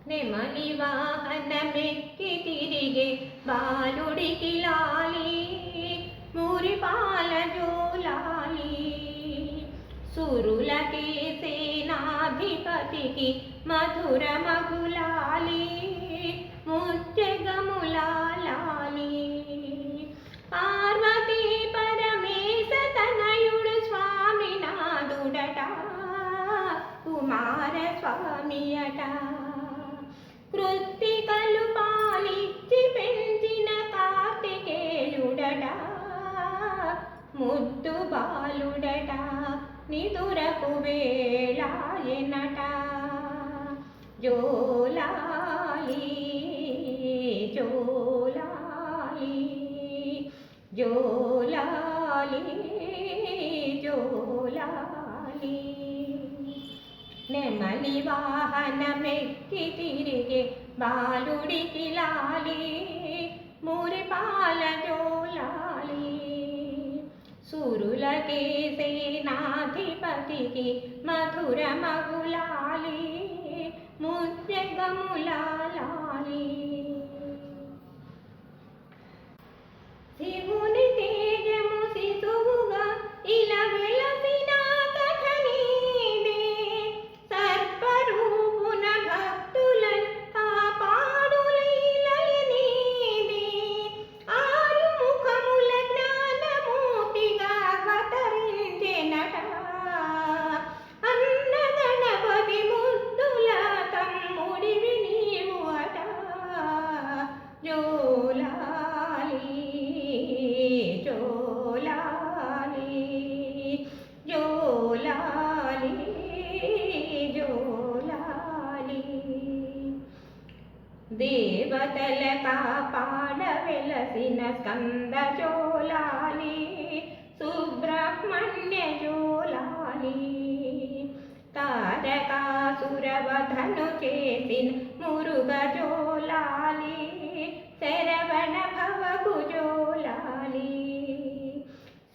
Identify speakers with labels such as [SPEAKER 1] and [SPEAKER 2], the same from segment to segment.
[SPEAKER 1] నెమలి వాహనమెక్కి తిరిగే బాలుడికి లాలి మురిపాల జోలాలి సురులకే సేనాధిపతికి మధుర మగులాలి ముత్యగములాలి పార్వతీ పరమేశ తనయుడు స్వామినాథుడట కుమార స్వామియట కృత్తికలు పాలిచ్చి పెంచిన కార్తికేయుడట ముద్దు బాలుడట నిదురకు వేళాయనట జోలాలి జోలాలి జోలాలి జోలాలి నెమలి వాహనమెక్కి తిరిగే బాలుడికి లాలి మురిపాల జోలాలి సురులకే సేనాధిపతికి మధుర మగులాలి ముద్యగములాలి శివుని తేజము శిశువుగా ఇలా వెలసిన కథ నీదే సర్పరూపున భక్తులను కాపాడు లీలయ నీదే ఆరు ముఖముల జ్ఞానమూర్తిగా అవతరించెనట అన్న గణపతి ముద్దుల తమ్ముడివి నీవు అట జోలాలి జోలాలి జోలాలి జోలాలి దేవతల కాపాడ వెలసిన స్కంద జోలాలి సుబ్రహ్మణ్య జోలాలి తారకాసురవధను చేసిన మురుగ జోలాలి శరవణ భవకు జోలాలి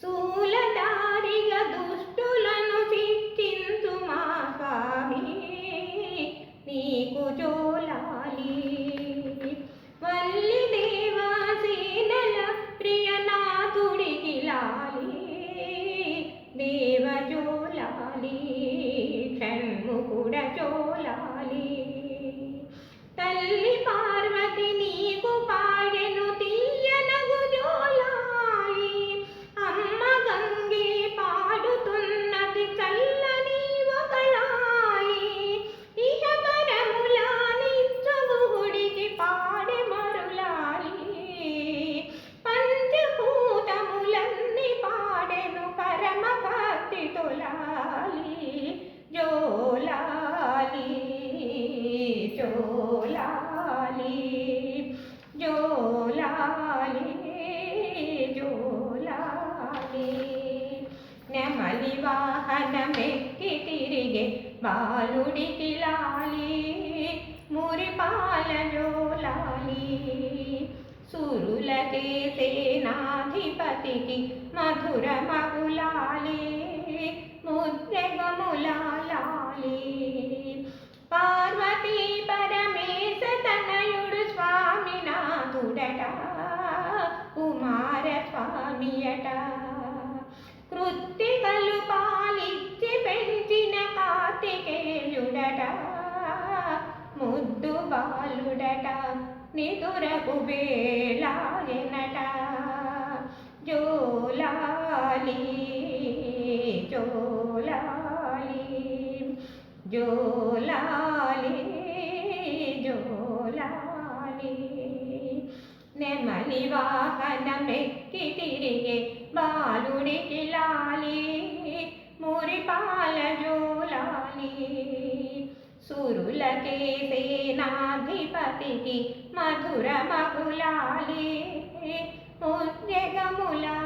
[SPEAKER 1] శూలధారిగా దుష్టులను శిక్షించు మా స్వామి నీకు జోలాలి వల్లి దేవాసీనల ప్రియనాథుడికి లాలి దేవ జోలాలి షణ్ముఖుడ జోలాలి తల్లి పార్వతి నీకు పాడెను తీయనగు జోలాలి అమ్మ గంగే పాడుతున్నది చల్లని ఒకలాలి ఇహ పరములా నిత్యము గుడికి పాడె మరులాలి పంచభూతములన్నీ పాడెను పరమ భక్తి తొలాలి జోలాలి జోలాలి జోలాలి జోలాలి నెమలి వాహనమెక్కి తిరిగే బాలుడికి లాలి మురిపాల జోలాలి సురులకే సేనాధిపతికి మధుర మగులాలి ముద్రగములాలి పార్వతీ పరమేశ తనయుడు స్వామినాథుడట కుమార స్వామియట కృత్తికలు పాలిచ్చి పెంచిన కార్తికేయుడట ముద్దు బాలుడట నిదురకు వేళాయనట జోలాలి జోలాలి జోలాలి జోలాలి నెమలి వాహనమెక్కి తిరిగే బాలుడికి లాలి మురిపాల జోలాలి సురులకే సేనాధిపతికి మధుర మగులాలి ముద్యగములాలి